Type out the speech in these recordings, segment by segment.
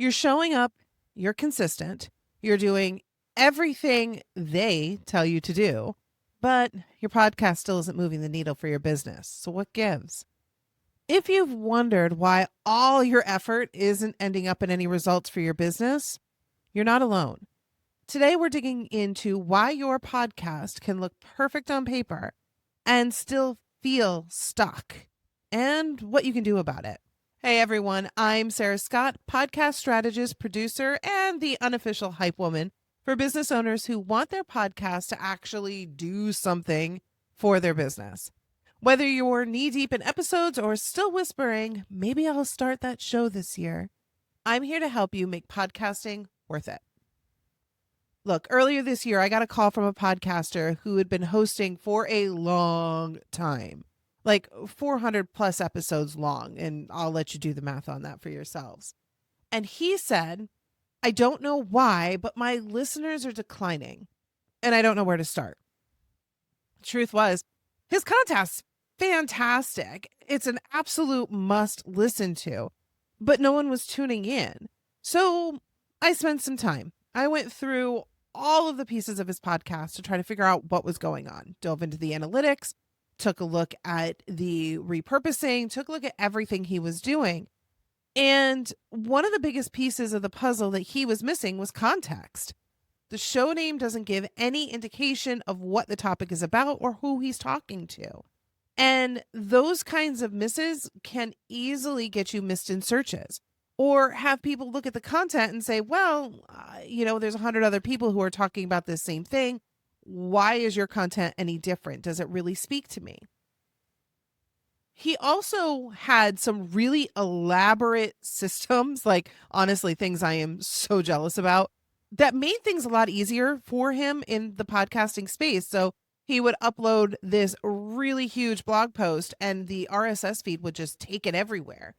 You're showing up, you're consistent, you're doing everything they tell you to do, but your podcast still isn't moving the needle for your business. So what gives? If you've wondered why all your effort isn't ending up in any results for your business, you're not alone. Today, we're digging into why your podcast can look perfect on paper and still feel stuck and what you can do about it. Hey everyone, I'm Sarah Scott, podcast strategist, producer, and the unofficial hype woman for business owners who want their podcast to actually do something for their business. Whether you're knee deep in episodes or still whispering, maybe I'll start that show this year, I'm here to help you make podcasting worth it. Look, earlier this year, I got a call from a podcaster who had been hosting for a long time, like 400 plus episodes long. And I'll let you do the math on that for yourselves. And he said, I don't know why, but my listeners are declining and I don't know where to start. Truth was, his content's fantastic. It's an absolute must listen to, but no one was tuning in. So I spent some time. I went through all of the pieces of his podcast to try to figure out what was going on, dove into the analytics, took a look at the repurposing, took a look at everything he was doing. And one of the biggest pieces of the puzzle that he was missing was context. The show name doesn't give any indication of what the topic is about or who he's talking to. And those kinds of misses can easily get you missed in searches. Or have people look at the content and say, well, there's 100 other people who are talking about this same thing. Why is your content any different? Does it really speak to me? He also had some really elaborate systems, like honestly, things I am so jealous about, that made things a lot easier for him in the podcasting space. So he would upload this really huge blog post and the RSS feed would just take it everywhere.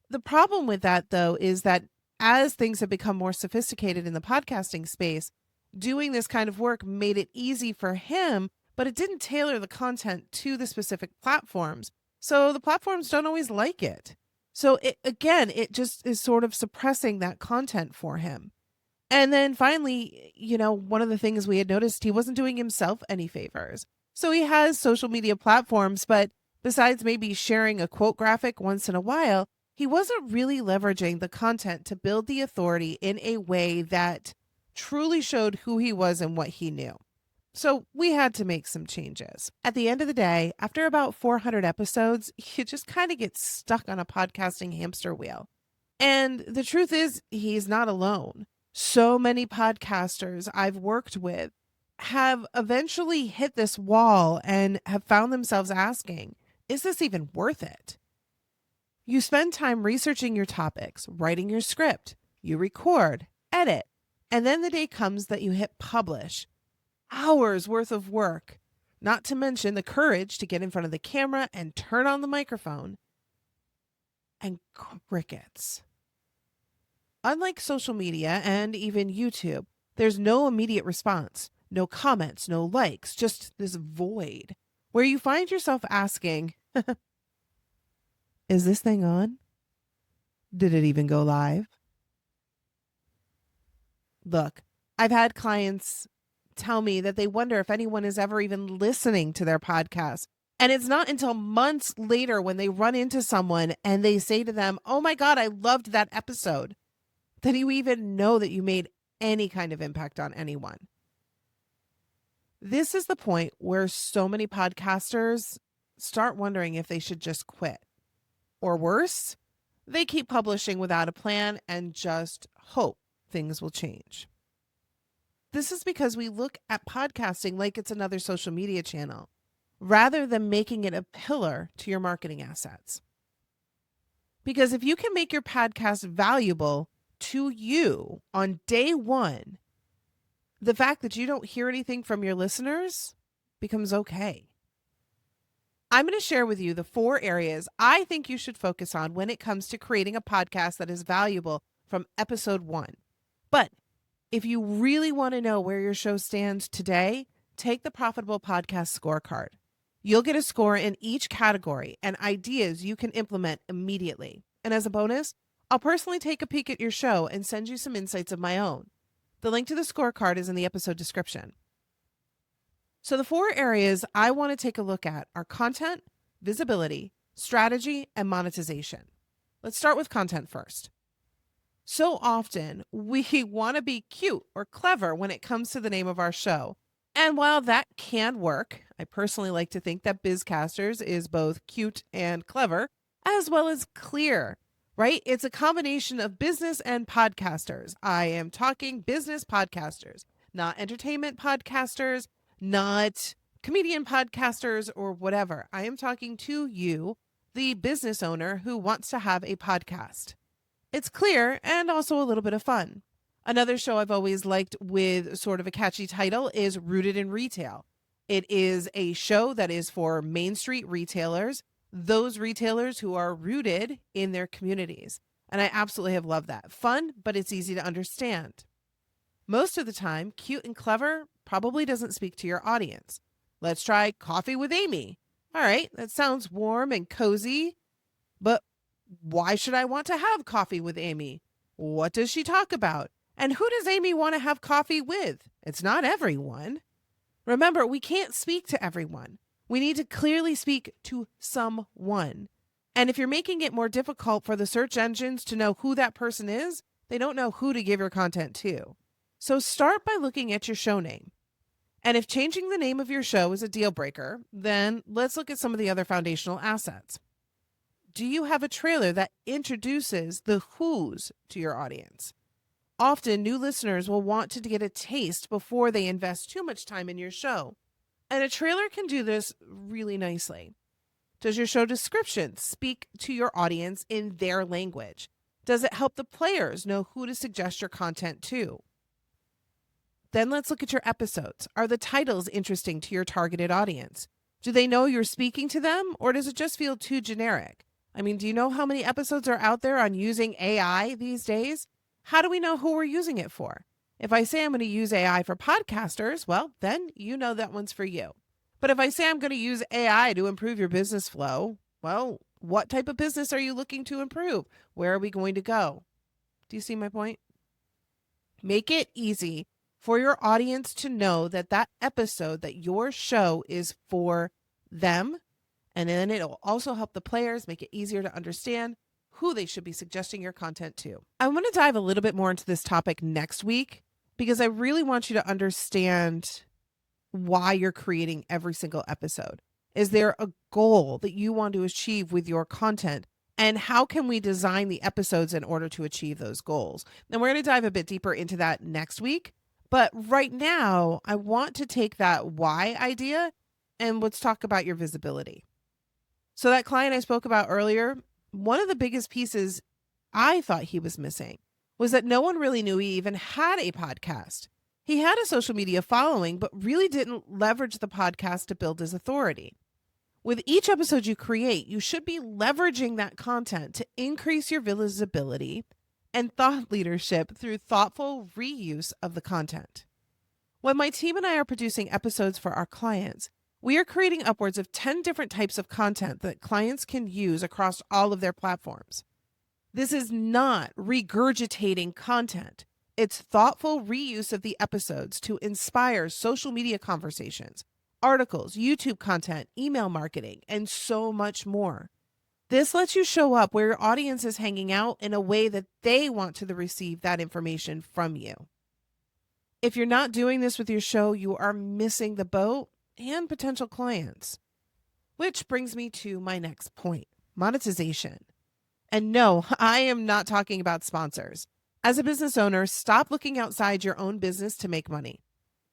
The problem with that, though, is that as things have become more sophisticated in the podcasting space, doing this kind of work made it easy for him, but it didn't tailor the content to the specific platforms. So the platforms don't always like it. So it just is sort of suppressing that content for him. And then finally, one of the things we had noticed, he wasn't doing himself any favors. So he has social media platforms, but besides maybe sharing a quote graphic once in a while, he wasn't really leveraging the content to build the authority in a way that truly showed who he was and what he knew. So we had to make some changes. At the end of the day, after about 400 episodes, you just kind of get stuck on a podcasting hamster wheel. And the truth is, he's not alone. So many podcasters I've worked with have eventually hit this wall and have found themselves asking, is this even worth it? You spend time researching your topics, writing your script, you record, edit, and then the day comes that you hit publish. Hours worth of work, not to mention the courage to get in front of the camera and turn on the microphone. And crickets. Unlike social media and even YouTube, there's no immediate response, no comments, no likes, just this void where you find yourself asking, is this thing on? Did it even go live? Look, I've had clients tell me that they wonder if anyone is ever even listening to their podcast. And it's not until months later when they run into someone and they say to them, oh my God, I loved that episode, that you even know that you made any kind of impact on anyone. This is the point where so many podcasters start wondering if they should just quit. Or worse, they keep publishing without a plan and just hope things will change. This is because we look at podcasting like it's another social media channel, rather than making it a pillar to your marketing assets. Because if you can make your podcast valuable to you on day one, the fact that you don't hear anything from your listeners becomes okay. I'm going to share with you the 4 areas I think you should focus on when it comes to creating a podcast that is valuable from episode 1. But if you really want to know where your show stands today, take the Profitable Podcast Scorecard. You'll get a score in each category and ideas you can implement immediately. And as a bonus, I'll personally take a peek at your show and send you some insights of my own. The link to the scorecard is in the episode description. So the 4 areas I want to take a look at are content, visibility, strategy, and monetization. Let's start with content first. So often we want to be cute or clever when it comes to the name of our show. And while that can work, I personally like to think that Bizcasters is both cute and clever, as well as clear, right? It's a combination of business and podcasters. I am talking business podcasters, not entertainment podcasters, not comedian podcasters or whatever. I am talking to you, the business owner who wants to have a podcast. It's clear and also a little bit of fun. Another show I've always liked with sort of a catchy title is Rooted in Retail. It is a show that is for Main Street retailers, those retailers who are rooted in their communities. And I absolutely have loved that. Fun, but it's easy to understand. Most of the time, cute and clever probably doesn't speak to your audience. Let's try Coffee with Amy. All right, that sounds warm and cozy, but why should I want to have coffee with Amy? What does she talk about? And who does Amy want to have coffee with? It's not everyone. Remember, we can't speak to everyone. We need to clearly speak to someone. And if you're making it more difficult for the search engines to know who that person is, they don't know who to give your content to. So start by looking at your show name. And if changing the name of your show is a deal breaker, then let's look at some of the other foundational assets. Do you have a trailer that introduces the who's to your audience? Often, new listeners will want to get a taste before they invest too much time in your show. And a trailer can do this really nicely. Does your show description speak to your audience in their language? Does it help the players know who to suggest your content to? Then let's look at your episodes. Are the titles interesting to your targeted audience? Do they know you're speaking to them, or does it just feel too generic? I mean, do you know how many episodes are out there on using AI these days? How do we know who we're using it for? If I say I'm going to use AI for podcasters, well, then you know that one's for you. But if I say I'm going to use AI to improve your business flow, well, what type of business are you looking to improve? Where are we going to go? Do you see my point? Make it easy for your audience to know that that episode, that your show is for them. And then it'll also help the players make it easier to understand who they should be suggesting your content to. I want to dive a little bit more into this topic next week because I really want you to understand why you're creating every single episode. Is there a goal that you want to achieve with your content? And how can we design the episodes in order to achieve those goals? And we're going to dive a bit deeper into that next week. But right now, I want to take that why idea and let's talk about your visibility. So that client I spoke about earlier, one of the biggest pieces I thought he was missing was that no one really knew he even had a podcast. He had a social media following, but really didn't leverage the podcast to build his authority. With each episode you create, you should be leveraging that content to increase your visibility and thought leadership through thoughtful reuse of the content. When my team and I are producing episodes for our clients, we are creating upwards of 10 different types of content that clients can use across all of their platforms. This is not regurgitating content. It's thoughtful reuse of the episodes to inspire social media conversations, articles, YouTube content, email marketing, and so much more. This lets you show up where your audience is hanging out in a way that they want to receive that information from you. If you're not doing this with your show, you are missing the boat and potential clients. Which brings me to my next point, monetization. And no, I am not talking about sponsors. As a business owner, stop looking outside your own business to make money.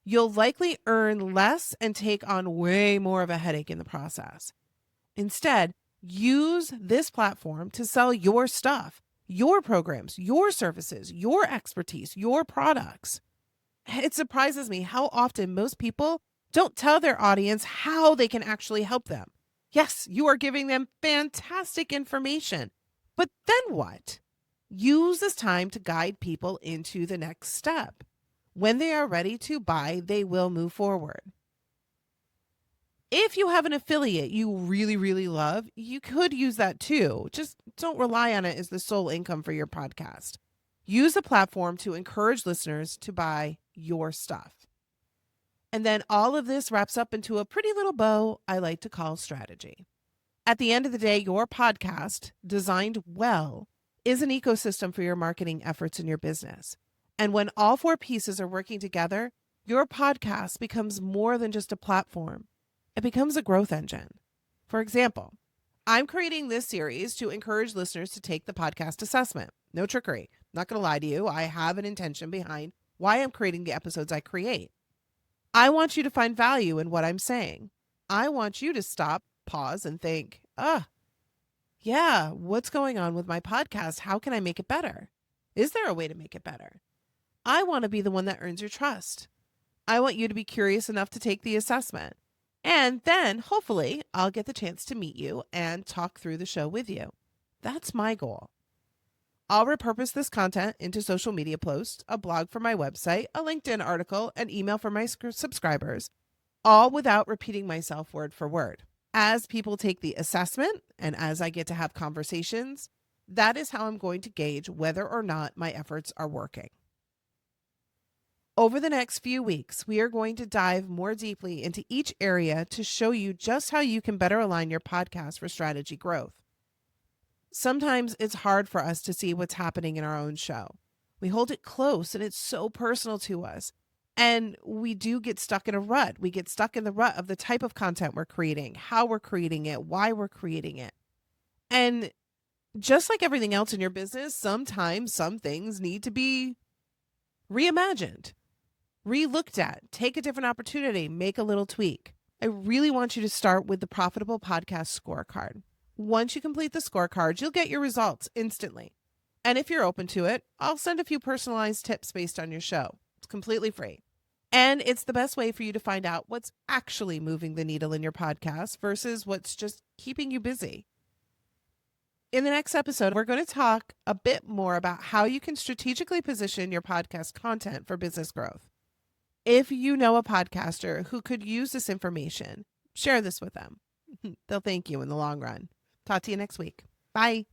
You'll likely earn less and take on way more of a headache in the process. Instead, use this platform to sell your stuff, your programs, your services, your expertise, your products. It surprises me how often most people don't tell their audience how they can actually help them. Yes, you are giving them fantastic information, but then what? Use this time to guide people into the next step. When they are ready to buy, they will move forward. If you have an affiliate you really, really love, you could use that too. Just don't rely on it as the sole income for your podcast. Use the platform to encourage listeners to buy your stuff. And then all of this wraps up into a pretty little bow I like to call strategy. At the end of the day, your podcast, designed well, is an ecosystem for your marketing efforts in your business. And when all four pieces are working together, your podcast becomes more than just a platform. It becomes a growth engine. For example, I'm creating this series to encourage listeners to take the podcast assessment. No trickery. Not going to lie to you. I have an intention behind why I'm creating the episodes I create. I want you to find value in what I'm saying. I want you to stop, pause, and think, yeah, what's going on with my podcast? How can I make it better? Is there a way to make it better? I want to be the one that earns your trust. I want you to be curious enough to take the assessment. And then, hopefully, I'll get the chance to meet you and talk through the show with you. That's my goal. I'll repurpose this content into social media posts, a blog for my website, a LinkedIn article, an email for my subscribers, all without repeating myself word for word. As people take the assessment and as I get to have conversations, that is how I'm going to gauge whether or not my efforts are working. Over the next few weeks, we are going to dive more deeply into each area to show you just how you can better align your podcast for strategy growth. Sometimes it's hard for us to see what's happening in our own show. We hold it close and it's so personal to us. And we do get stuck in a rut. We get stuck in the rut of the type of content we're creating, how we're creating it, why we're creating it. And just like everything else in your business, sometimes some things need to be reimagined, re-looked at, take a different opportunity, make a little tweak. I really want you to start with the Profitable Podcast Scorecard. Once you complete the scorecard, you'll get your results instantly. And if you're open to it, I'll send a few personalized tips based on your show. It's completely free. And it's the best way for you to find out what's actually moving the needle in your podcast versus what's just keeping you busy. In the next episode, we're going to talk a bit more about how you can strategically position your podcast content for business growth. If you know a podcaster who could use this information, share this with them. They'll thank you in the long run. Talk to you next week. Bye.